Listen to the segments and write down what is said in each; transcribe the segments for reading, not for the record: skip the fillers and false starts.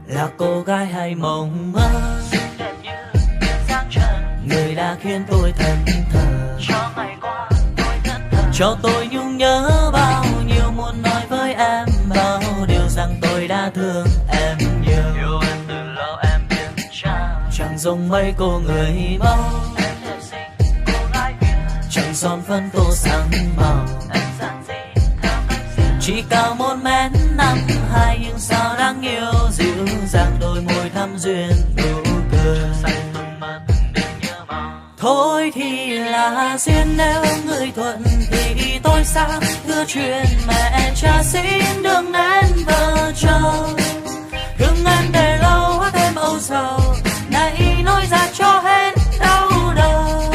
là cô gái hay mộng mơ, đẹp như sáng trần, người đã khiến tôi thẫn thờ. cho ngày qua tôi thẫn thờ, Cho tôi nhung nhớ bao nhiêu, muốn nói với em bao điều rằng tôi đã thương em nhiều. yêu em từ lâu em biết chăng, Chẳng giống mấy cô người mẫu, em đẹp xinh cô gái Việt, chẳng son phấn tô sáng màu. em giản dị theo cách riêng, Chỉ cao 1m52 nhưng sao đáng yêu, dịu dàng đôi môi thắm duyên nụ cười. xanh mơn mởn đêm nhớ mong. Thôi thì là duyên, nếu người thuận thì tôi sang đưa chuyện mẹ cha xin đừng nên vợ chồng. Thương em để lâu hát thêm âu sầu, này nói ra cho hết đau đầu.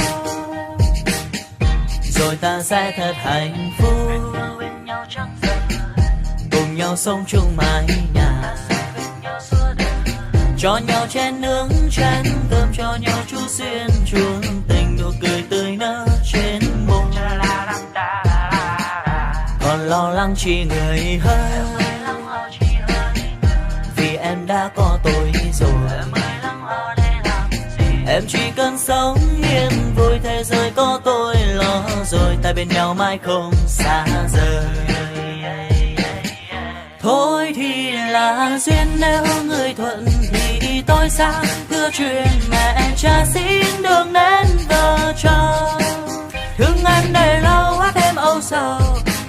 Rồi ta sẽ thật hạnh phúc, Mơ bên nhau chẳng giờ, cùng nhau sống chung mái nhà, ta sẽ bên nhau suốt đời. cho nhau chén nướng chén cơm, cho nhau chú duyên chuông tình, nụ cười tươi nở trên môi. Còn lo lắng chi người hơn, vì em đã có tôi rồi. Em chỉ cần sống yên vui, thế giới có tôi lo rồi, ta bên nhau mãi không xa rời. Thôi thì là duyên, nếu người thuận thì tôi sang đưa chuyện mẹ cha xin đừng nên vợ chồng. Thương em để lâu hát thêm âu sầu,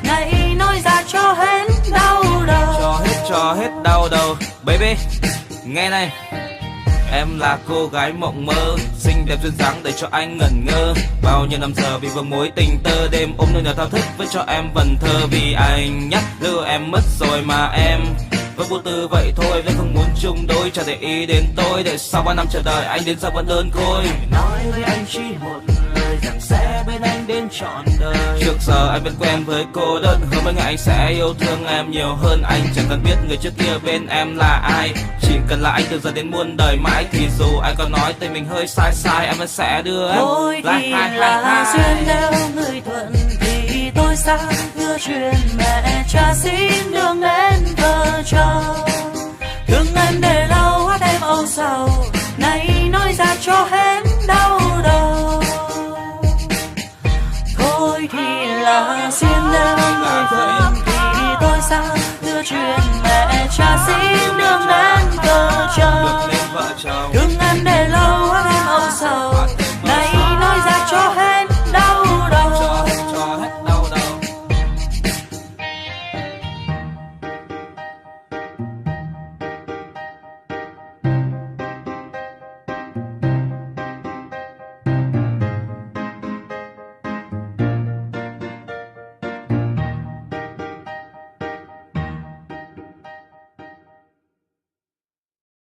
này nói ra cho hết đau đầu. Cho hết đau đầu. Baby, nghe này, em là cô gái mộng mơ, xinh đẹp duyên dáng để cho anh ngẩn ngơ. Bao nhiêu năm giờ vì vừa mối tình tơ, đêm ôm nơi nhà thao thức với cho em vần thơ. Vì anh nhắc lừa em mất rồi mà em vẫn vô tư vậy thôi, vẫn không muốn chung đôi. Chẳng để ý đến tôi, để sau 3 năm chờ đợi anh đến sao vẫn đơn côi. Nói với anh chỉ một lời rằng sẽ bên anh đến trọn đời. Trước giờ anh vẫn quen với cô đơn, hứa mấy ngày anh sẽ yêu thương em nhiều hơn. Anh chẳng cần biết người trước kia bên em là ai, chỉ cần là anh từ giờ đến muôn đời mãi. Thì dù anh có nói tình mình hơi sai sai, em vẫn sẽ đưa em. Thôi thì là duyên, nếu người thuận thì tôi sang đưa chuyện mẹ cha xin đừng nên vợ chồng. Thương em để lâu hát em âu sầu, này nói ra cho hết đau đầu. Thôi thì là duyên, nếu người thuận thì tôi sang đưa chuyện mẹ cha xin